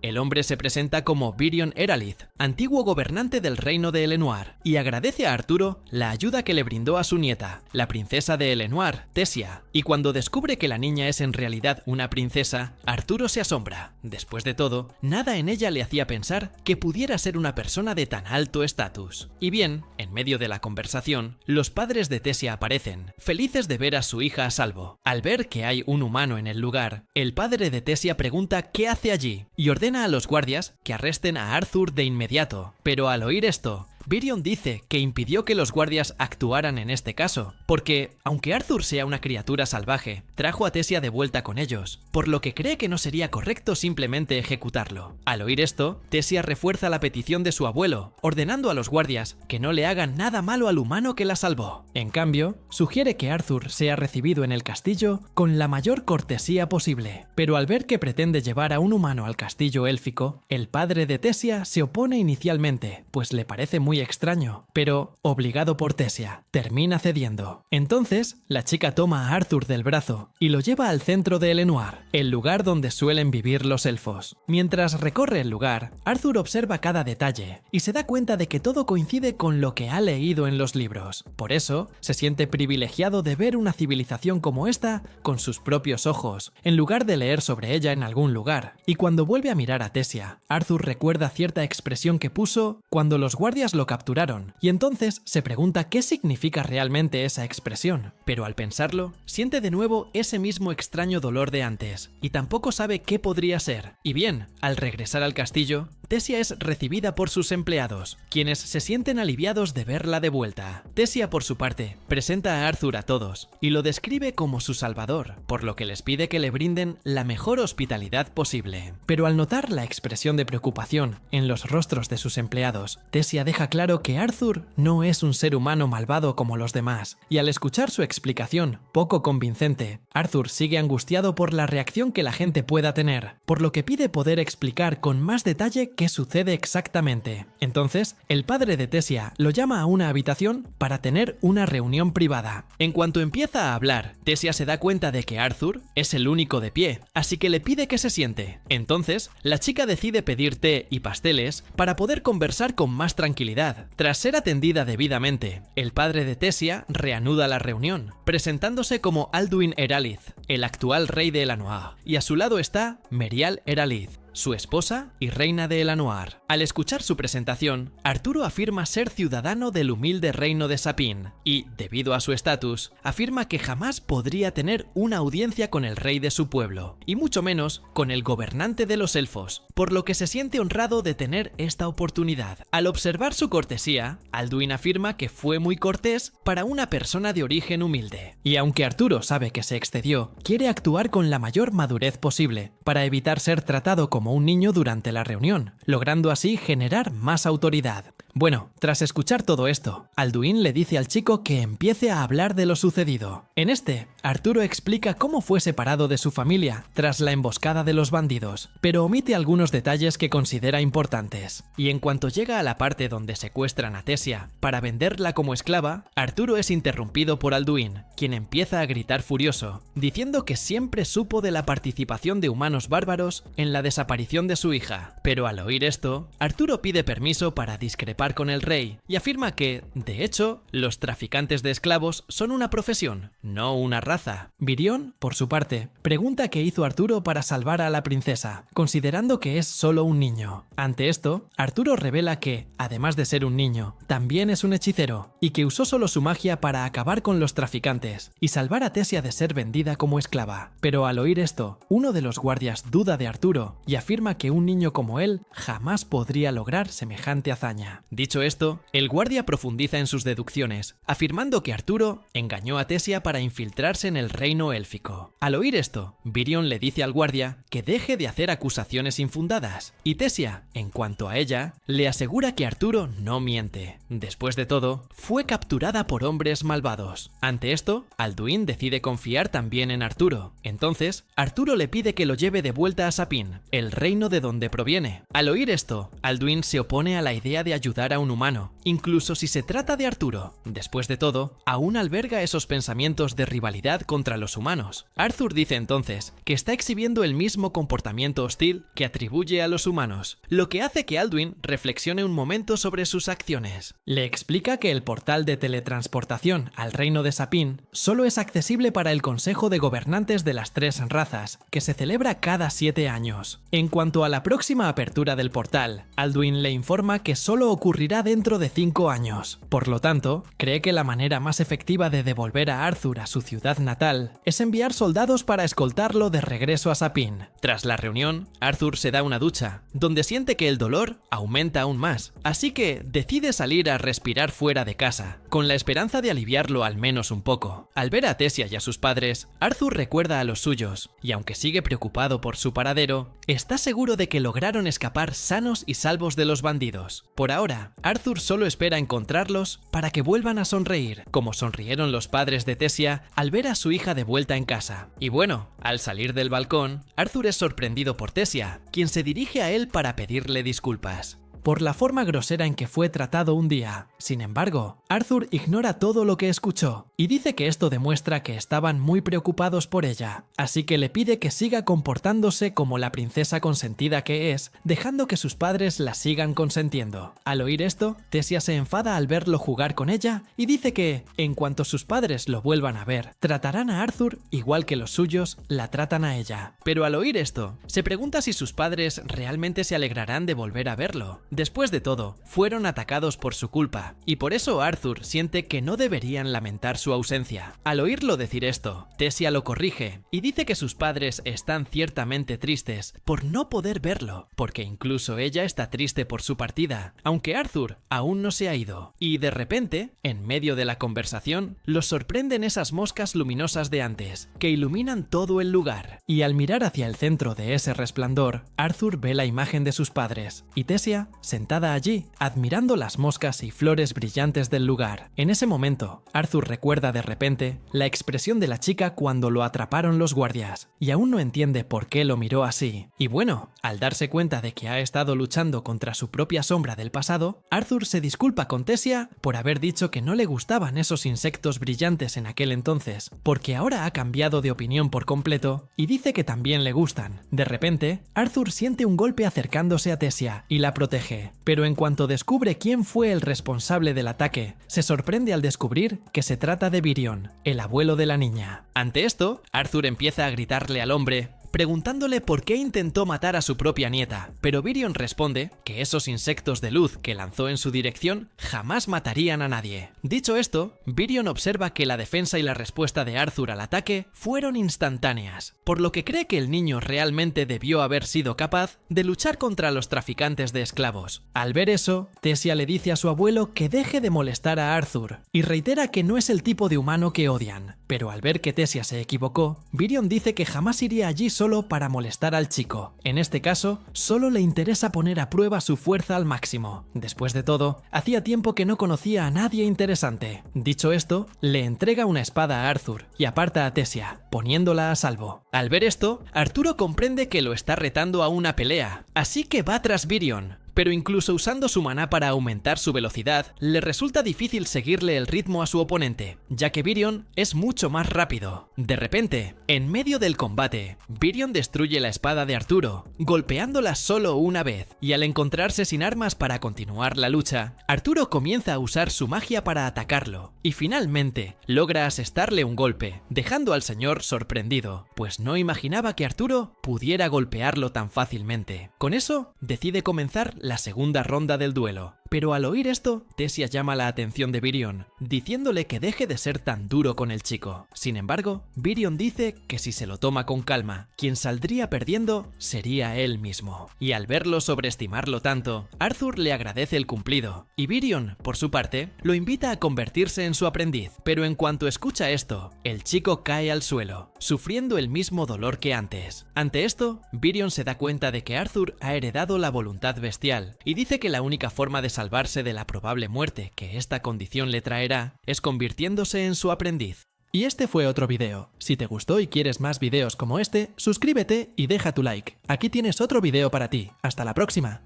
el hombre se presenta como Virion Eralith, antiguo gobernante del reino de Elenoir, y agradece a Arturo la ayuda que le brindó a su nieta, la princesa de Elenoir, Tessia. Y cuando descubre que la niña es en realidad una princesa, Arturo se asombra. Después de todo, nada en ella le hacía pensar que pudiera ser una persona de tan alto estatus. Y bien, en medio de la conversación, los padres de Tessia aparecen, felices de ver a su hija a salvo. Al ver que hay un humano en el lugar, el padre de Tessia pregunta qué hace allí y ordena a los guardias que arresten a Arthur de inmediato. Pero al oír esto, Virion dice que impidió que los guardias actuaran en este caso, porque, aunque Arthur sea una criatura salvaje, trajo a Tessia de vuelta con ellos, por lo que cree que no sería correcto simplemente ejecutarlo. Al oír esto, Tessia refuerza la petición de su abuelo, ordenando a los guardias que no le hagan nada malo al humano que la salvó. En cambio, sugiere que Arthur sea recibido en el castillo con la mayor cortesía posible, pero al ver que pretende llevar a un humano al castillo élfico, el padre de Tessia se opone inicialmente, pues le parece muy extraño, pero, obligado por Tessia, termina cediendo. Entonces, la chica toma a Arthur del brazo y lo lleva al centro de Elenoir, el lugar donde suelen vivir los elfos. Mientras recorre el lugar, Arthur observa cada detalle y se da cuenta de que todo coincide con lo que ha leído en los libros. Por eso, se siente privilegiado de ver una civilización como esta con sus propios ojos, en lugar de leer sobre ella en algún lugar. Y cuando vuelve a mirar a Tessia, Arthur recuerda cierta expresión que puso cuando los guardias lo capturaron, y entonces se pregunta qué significa realmente esa expresión. Pero al pensarlo, siente de nuevo ese mismo extraño dolor de antes, y tampoco sabe qué podría ser. Y bien, al regresar al castillo, Tessia es recibida por sus empleados, quienes se sienten aliviados de verla de vuelta. Tessia, por su parte, presenta a Arthur a todos, y lo describe como su salvador, por lo que les pide que le brinden la mejor hospitalidad posible. Pero al notar la expresión de preocupación en los rostros de sus empleados, Tessia deja claro que Arthur no es un ser humano malvado como los demás, y al escuchar su explicación, poco convincente, Arthur sigue angustiado por la reacción que la gente pueda tener, por lo que pide poder explicar con más detalle qué sucede exactamente. Entonces, el padre de Tessia lo llama a una habitación para tener una reunión privada. En cuanto empieza a hablar, Tessia se da cuenta de que Arthur es el único de pie, así que le pide que se siente. Entonces, la chica decide pedir té y pasteles para poder conversar con más tranquilidad. Tras ser atendida debidamente, el padre de Tessia reanuda la reunión, presentándose como Alduin Eralith, el actual rey de Elenoir, y a su lado está Merial Eralith, su esposa y reina de Elanoir. Al escuchar su presentación, Arturo afirma ser ciudadano del humilde reino de Sapin y, debido a su estatus, afirma que jamás podría tener una audiencia con el rey de su pueblo, y mucho menos con el gobernante de los elfos, por lo que se siente honrado de tener esta oportunidad. Al observar su cortesía, Alduin afirma que fue muy cortés para una persona de origen humilde. Y aunque Arturo sabe que se excedió, quiere actuar con la mayor madurez posible, para evitar ser tratado como un niño durante la reunión, logrando así generar más autoridad. Bueno, tras escuchar todo esto, Alduin le dice al chico que empiece a hablar de lo sucedido. En este, Arturo explica cómo fue separado de su familia tras la emboscada de los bandidos, pero omite algunos detalles que considera importantes. Y en cuanto llega a la parte donde secuestran a Tessia para venderla como esclava, Arturo es interrumpido por Alduin, quien empieza a gritar furioso, diciendo que siempre supo de la participación de humanos bárbaros en la desaparición de su hija. Pero al oír esto, Arturo pide permiso para discrepar con el rey y afirma que, de hecho, los traficantes de esclavos son una profesión, no una raza. Virion, por su parte, pregunta qué hizo Arturo para salvar a la princesa, considerando que es solo un niño. Ante esto, Arturo revela que, además de ser un niño, también es un hechicero, y que usó solo su magia para acabar con los traficantes y salvar a Tessia de ser vendida como esclava. Pero al oír esto, uno de los guardias duda de Arturo y afirma que un niño como él jamás podría lograr semejante hazaña. Dicho esto, el guardia profundiza en sus deducciones, afirmando que Arturo engañó a Tessia para infiltrarse en el reino élfico. Al oír esto, Virion le dice al guardia que deje de hacer acusaciones infundadas, y Tessia, en cuanto a ella, le asegura que Arturo no miente. Después de todo, fue capturada por hombres malvados. Ante esto, Alduin decide confiar también en Arturo. Entonces, Arturo le pide que lo lleve de vuelta a Sapin, el reino de donde proviene. Al oír esto, Alduin se opone a la idea de ayudar a un humano, incluso si se trata de Arturo. Después de todo, aún alberga esos pensamientos de rivalidad contra los humanos. Arthur dice entonces que está exhibiendo el mismo comportamiento hostil que atribuye a los humanos, lo que hace que Alduin reflexione un momento sobre sus acciones. Le explica que el portal de teletransportación al reino de Sapin solo es accesible para el Consejo de Gobernantes de las Tres Razas, que se celebra cada 7 años. En cuanto a la próxima apertura del portal, Alduin le informa que solo ocurrirá dentro de 5 años. Por lo tanto, cree que la manera más efectiva de devolver a Arthur a su ciudad natal es enviar soldados para escoltarlo de regreso a Sapin. Tras la reunión, Arthur se da una ducha, donde siente que el dolor aumenta aún más, así que decide salir a respirar fuera de casa, con la esperanza de aliviarlo al menos un poco. Al ver a Tessia y a sus padres, Arthur recuerda a los suyos, y aunque sigue preocupado por su paradero, está seguro de que lograron escapar sanos y salvos de los bandidos. Por ahora, Arthur solo espera encontrarlos para que vuelvan a sonreír, como sonrieron los padres de Tessia al ver a su hija de vuelta en casa. Y bueno, al salir del balcón, Arthur es sorprendido por Tessia, quien se dirige a él para pedirle disculpas por la forma grosera en que fue tratado un día. Sin embargo, Arthur ignora todo lo que escuchó y dice que esto demuestra que estaban muy preocupados por ella, así que le pide que siga comportándose como la princesa consentida que es, dejando que sus padres la sigan consentiendo. Al oír esto, Tessia se enfada al verlo jugar con ella y dice que, en cuanto sus padres lo vuelvan a ver, tratarán a Arthur igual que los suyos la tratan a ella. Pero al oír esto, se pregunta si sus padres realmente se alegrarán de volver a verlo. Después de todo, fueron atacados por su culpa, y por eso Arthur siente que no deberían lamentar su ausencia. Al oírlo decir esto, Tessia lo corrige y dice que sus padres están ciertamente tristes por no poder verlo, porque incluso ella está triste por su partida, aunque Arthur aún no se ha ido. Y de repente, en medio de la conversación, los sorprenden esas moscas luminosas de antes, que iluminan todo el lugar. Y al mirar hacia el centro de ese resplandor, Arthur ve la imagen de sus padres, y Tessia sentada allí, admirando las moscas y flores brillantes del lugar. En ese momento, Arthur recuerda de repente la expresión de la chica cuando lo atraparon los guardias, y aún no entiende por qué lo miró así. Y bueno, al darse cuenta de que ha estado luchando contra su propia sombra del pasado, Arthur se disculpa con Tessia por haber dicho que no le gustaban esos insectos brillantes en aquel entonces, porque ahora ha cambiado de opinión por completo y dice que también le gustan. De repente, Arthur siente un golpe acercándose a Tessia y la protege, pero en cuanto descubre quién fue el responsable del ataque, se sorprende al descubrir que se trata de Virion, el abuelo de la niña. Ante esto, Arthur empieza a gritarle al hombre preguntándole por qué intentó matar a su propia nieta, pero Virion responde que esos insectos de luz que lanzó en su dirección jamás matarían a nadie. Dicho esto, Virion observa que la defensa y la respuesta de Arthur al ataque fueron instantáneas, por lo que cree que el niño realmente debió haber sido capaz de luchar contra los traficantes de esclavos. Al ver eso, Tessia le dice a su abuelo que deje de molestar a Arthur y reitera que no es el tipo de humano que odian, pero al ver que Tessia se equivocó, Virion dice que jamás iría allí solo para molestar al chico. En este caso, solo le interesa poner a prueba su fuerza al máximo. Después de todo, hacía tiempo que no conocía a nadie interesante. Dicho esto, le entrega una espada a Arthur y aparta a Tessia, poniéndola a salvo. Al ver esto, Arturo comprende que lo está retando a una pelea, así que va tras Virion. Pero incluso usando su maná para aumentar su velocidad, le resulta difícil seguirle el ritmo a su oponente, ya que Virion es mucho más rápido. De repente, en medio del combate, Virion destruye la espada de Arturo, golpeándola solo una vez, y al encontrarse sin armas para continuar la lucha, Arturo comienza a usar su magia para atacarlo, y finalmente logra asestarle un golpe, dejando al señor sorprendido, pues no imaginaba que Arturo pudiera golpearlo tan fácilmente. Con eso, decide comenzar la segunda ronda del duelo. Pero al oír esto, Tessia llama la atención de Virion, diciéndole que deje de ser tan duro con el chico. Sin embargo, Virion dice que si se lo toma con calma, quien saldría perdiendo sería él mismo. Y al verlo sobreestimarlo tanto, Arthur le agradece el cumplido, y Virion, por su parte, lo invita a convertirse en su aprendiz. Pero en cuanto escucha esto, el chico cae al suelo, sufriendo el mismo dolor que antes. Ante esto, Virion se da cuenta de que Arthur ha heredado la voluntad bestial, y dice que la única forma de salvarse de la probable muerte que esta condición le traerá es convirtiéndose en su aprendiz. Y este fue otro video. Si te gustó y quieres más videos como este, suscríbete y deja tu like. Aquí tienes otro video para ti. Hasta la próxima.